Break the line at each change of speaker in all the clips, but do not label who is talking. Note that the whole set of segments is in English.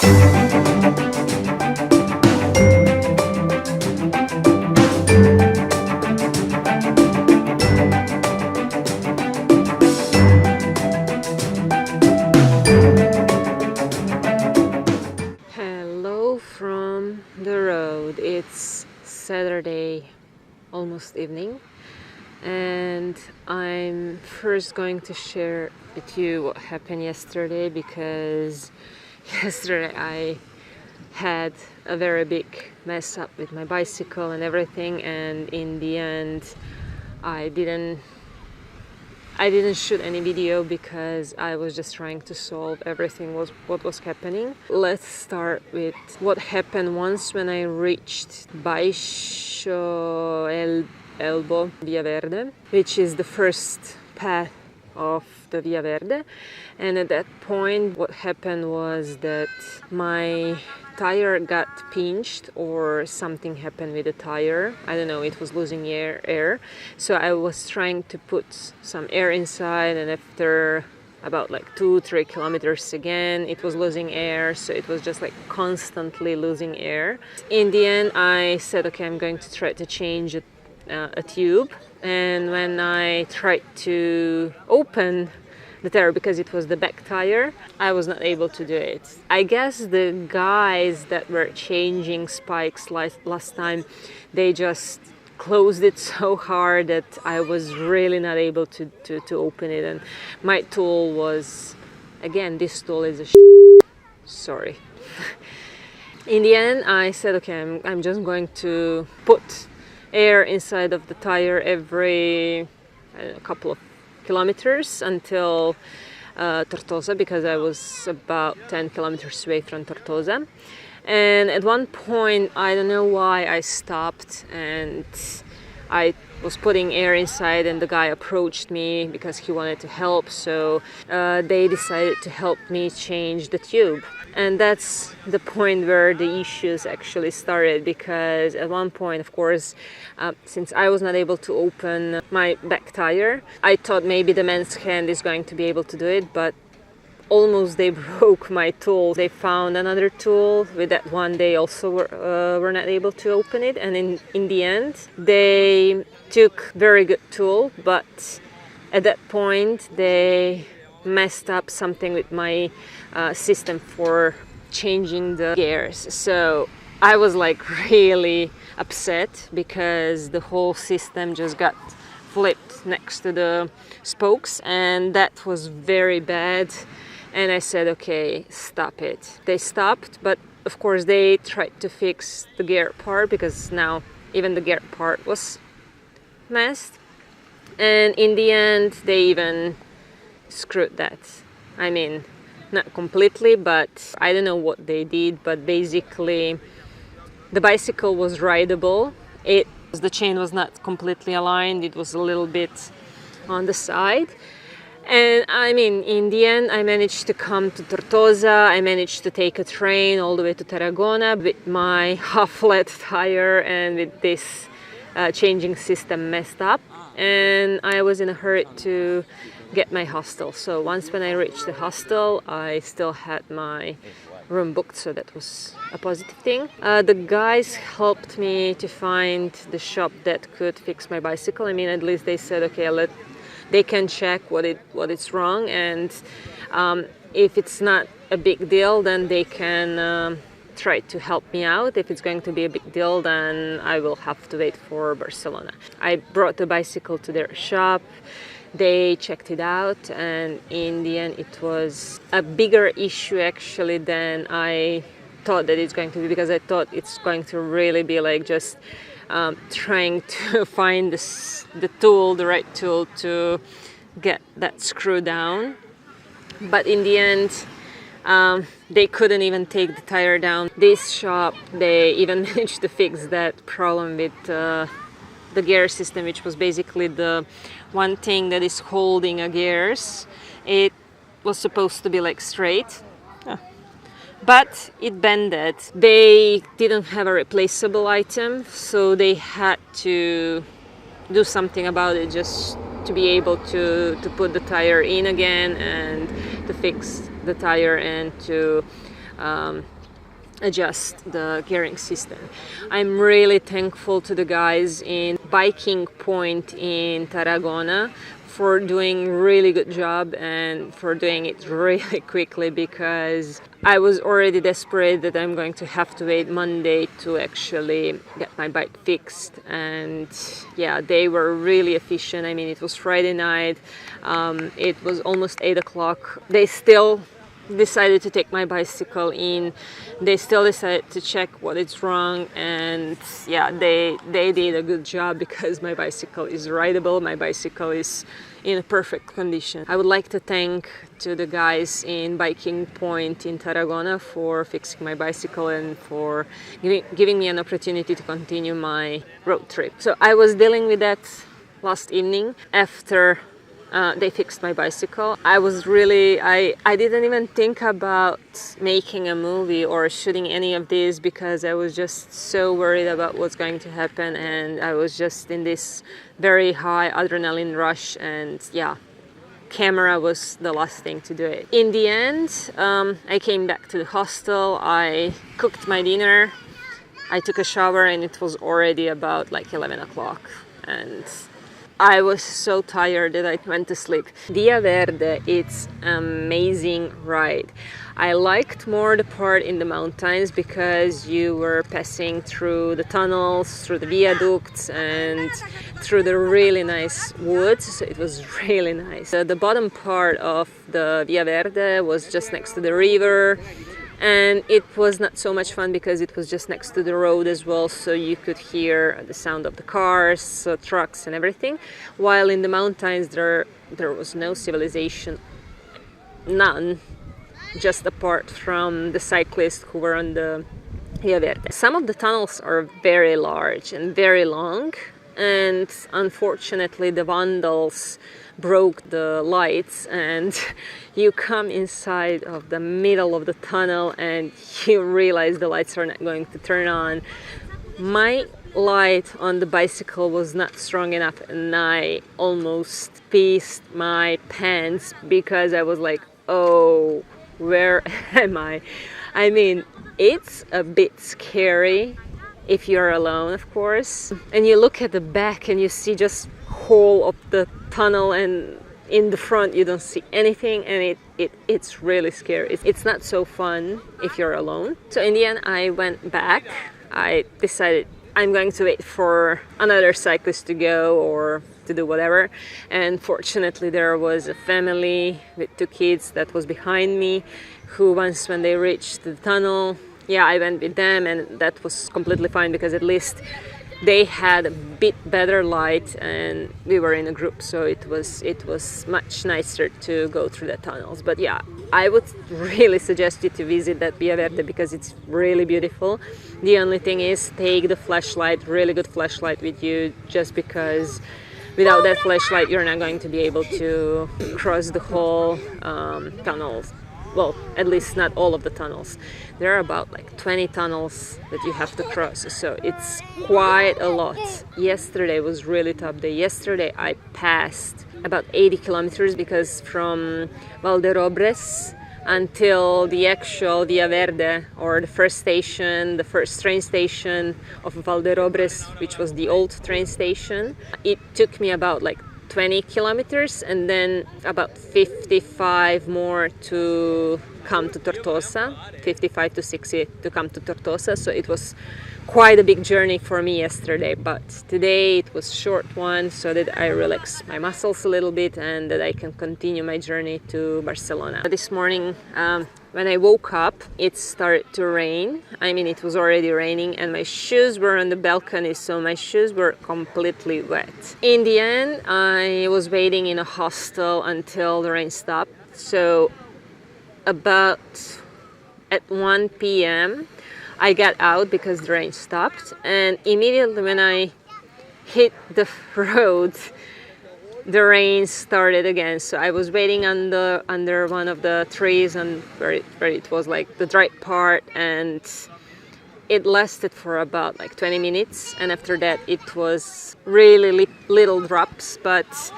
Hello from the road. It's Saturday, almost evening, and I'm first going to share with you what happened yesterday, because yesterday I had a very big mess up with my bicycle and everything, and in the end I didn't shoot any video because I was just trying to solve everything what was happening. Let's start with what happened once when I reached Baixo Elbow Via Verde, which is the first path of the Via Verde. And at that point what happened was that my tire got pinched, or something happened with the tire. I don't know, it was losing air. So I was trying to put some air inside, and after about like 2-3 kilometers again it was losing air, so it was just like constantly losing air. In the end I said, okay, I'm going to try to change a tube. And when I tried to open the tire, because it was the back tire, I was not able to do it. I guess the guys that were changing spikes last time, they just closed it so hard that I was really not able to open it. And my tool was, again, this tool is a sorry. In the end I said, okay, I'm just going to put air inside of the tire every couple of kilometers until Tortosa, because I was about 10 kilometers away from Tortosa. And at one point, I don't know why, I stopped and I was putting air inside, and the guy approached me because he wanted to help, so they decided to help me change the tube. And that's the point where the issues actually started, because at one point, of course, since I was not able to open my back tire, I thought maybe the man's hand is going to be able to do it, but almost they broke my tool. They found another tool. With that one they also were not able to open it, and in the end they took very good tool, but at that point they messed up something with my system for changing the gears. So I was like really upset because the whole system just got flipped next to the spokes, and that was very bad. And I said, okay, stop it. They stopped, but of course they tried to fix the gear part, because now even the gear part was messed. And in the end they even screwed that. I mean, not completely, but I don't know what they did, but basically the bicycle was rideable. The chain was not completely aligned, it was a little bit on the side. And I mean, in the end I managed to come to Tortosa. I managed to take a train all the way to Tarragona with my half-flat tire and with this changing system messed up. And I was in a hurry to get my hostel. So once when I reached the hostel, I still had my room booked, so that was a positive thing. The guys helped me to find the shop that could fix my bicycle. I mean, at least they said, okay, they can check what is wrong, and if it's not a big deal, then they can try to help me out. If it's going to be a big deal, then I will have to wait for Barcelona. I brought the bicycle to their shop. They checked it out, and in the end it was a bigger issue actually than I thought that it's going to be, because I thought it's going to really be like just trying to find the right tool to get that screw down. But in the end they couldn't even take the tire down. This shop, they even managed to fix that problem with the gear system, which was basically the one thing that is holding a gears. It was supposed to be like straight, but it bended. They didn't have a replaceable item, so they had to do something about it just to be able to put the tire in again and to fix the tire and to adjust the gearing system. I'm really thankful to the guys in Biking Point in Tarragona for doing really good job and for doing it really quickly, because I was already desperate that I'm going to have to wait Monday to actually get my bike fixed. And yeah, they were really efficient. I mean, it was Friday night, it was almost 8 o'clock. They still decided to take my bicycle in. They still decided to check what is wrong, and yeah, they did a good job, because my bicycle is rideable. My bicycle is in a perfect condition. I would like to thank to the guys in Biking Point in Tarragona for fixing my bicycle and for giving me an opportunity to continue my road trip. So I was dealing with that last evening after they fixed my bicycle. I didn't even think about making a movie or shooting any of this, because I was just so worried about what's going to happen, and I was just in this very high adrenaline rush, and yeah, camera was the last thing to do it. In the end, I came back to the hostel, I cooked my dinner, I took a shower, and it was already about like 11 o'clock, and I was so tired that I went to sleep. Via Verde, it's amazing ride. I liked more the part in the mountains, because you were passing through the tunnels, through the viaducts, and through the really nice woods. So it was really nice. The bottom part of the Via Verde was just next to the river. And it was not so much fun because it was just next to the road as well, so you could hear the sound of the cars, trucks and everything. While in the mountains there was no civilization, none, just apart from the cyclists who were on the Via Verde. Some of the tunnels are very large and very long, and unfortunately the vandals broke the lights, and you come inside of the middle of the tunnel and you realize the lights are not going to turn on. My light on the bicycle was not strong enough, and I almost pissed my pants, because I was like, oh, where am I? I mean, it's a bit scary if you're alone, of course, and you look at the back and you see just whole of the tunnel, and in the front you don't see anything, and it's really scary. It's not so fun if you're alone. So in the end I went back. I decided I'm going to wait for another cyclist to go or to do whatever, and fortunately there was a family with 2 kids that was behind me, who once when they reached the tunnel, yeah, I went with them, and that was completely fine, because at least they had a bit better light and we were in a group, so it was much nicer to go through the tunnels. But yeah, I would really suggest you to visit that Via Verde, because it's really beautiful. The only thing is, take the flashlight, really good flashlight with you, just because without that flashlight you're not going to be able to cross the whole tunnels. Well, at least not all of the tunnels. There are about like 20 tunnels that you have to cross, so it's quite a lot. Yesterday was really tough day. Yesterday I passed about 80 kilometers, because from Valderobres until the actual Via Verde, or the first station, the first train station of Valderobres, which was the old train station, it took me about like 20 kilometers, and then about 55 more to come to Tortosa, 55 to 60 to come to Tortosa. So it was quite a big journey for me yesterday, but today it was a short one, so that I relax my muscles a little bit and that I can continue my journey to Barcelona. This morning when I woke up, it started to rain. I mean, it was already raining, and my shoes were on the balcony, so my shoes were completely wet. In the end, I was waiting in a hostel until the rain stopped. So about at 1 p.m. I got out because the rain stopped, and immediately when I hit the road, the rain started again. So I was waiting under one of the trees, and where it was like the dry part, and it lasted for about like 20 minutes, and after that it was really little drops. But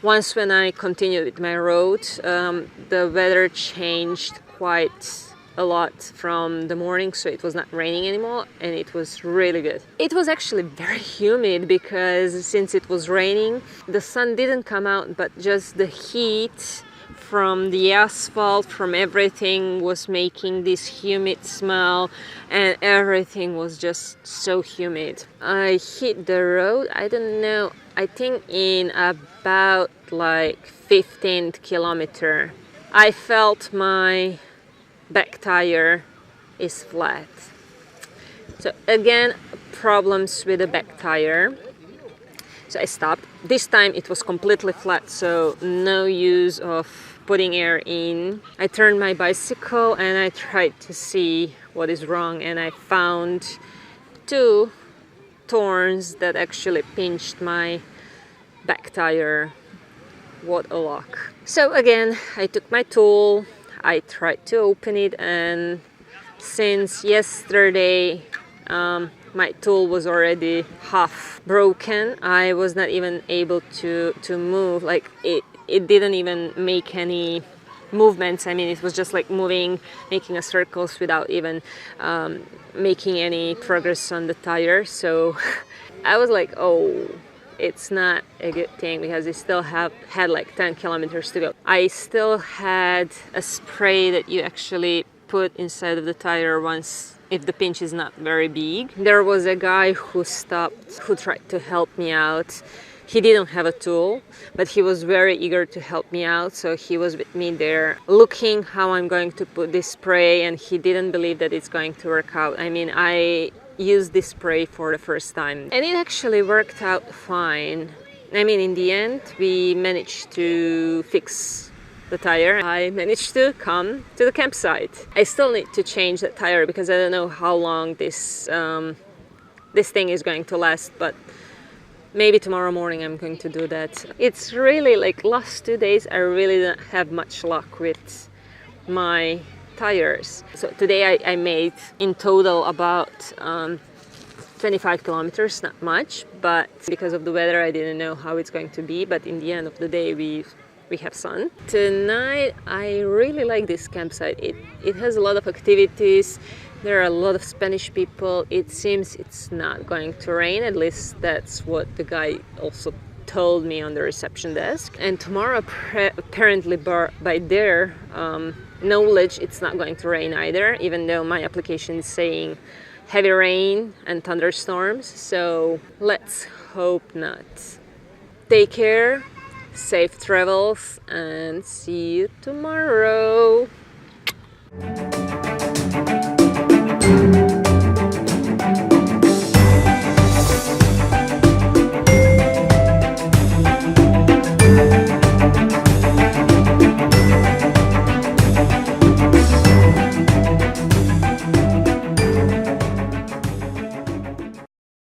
once when I continued with my road, the weather changed a lot from the morning, so it was not raining anymore, and it was really good. It was actually very humid because since it was raining, the sun didn't come out, but just the heat from the asphalt, from everything, was making this humid smell, and everything was just so humid. I hit the road, I don't know, I think in about like 15th kilometer. I felt my back tire is flat. So again, problems with the back tire. So I stopped. This time it was completely flat, so no use of putting air in. I turned my bicycle and I tried to see what is wrong, and I found 2 thorns that actually pinched my back tire. What a luck. So again, I took my tool, I tried to open it, and since yesterday my tool was already half broken, I was not even able to move. Like it didn't even make any movements. I mean, it was just like moving, making a circles without even making any progress on the tire. So I was like, oh, it's not a good thing, because I still had like 10 kilometers to go. I still had a spray that you actually put inside of the tire once if the pinch is not very big. There was a guy who stopped, who tried to help me out. He didn't have a tool, but he was very eager to help me out, so he was with me there looking how I'm going to put this spray, and he didn't believe that it's going to work out. I mean, I used this spray for the first time, and it actually worked out fine. I mean, in the end, we managed to fix the tire. I managed to come to the campsite. I still need to change that tire because I don't know how long this thing is going to last, but maybe tomorrow morning I'm going to do that. It's really like last 2 days I really don't have much luck with my tires. So today I made in total about 25 kilometers, not much, but because of the weather I didn't know how it's going to be, but in the end of the day we have sun. Tonight I really like this campsite. It has a lot of activities. There are a lot of Spanish people. It seems it's not going to rain, at least that's what the guy also told me on the reception desk. And tomorrow apparently by their knowledge it's not going to rain either, even though my application is saying heavy rain and thunderstorms, so let's hope not. Take care, safe travels, and see you tomorrow.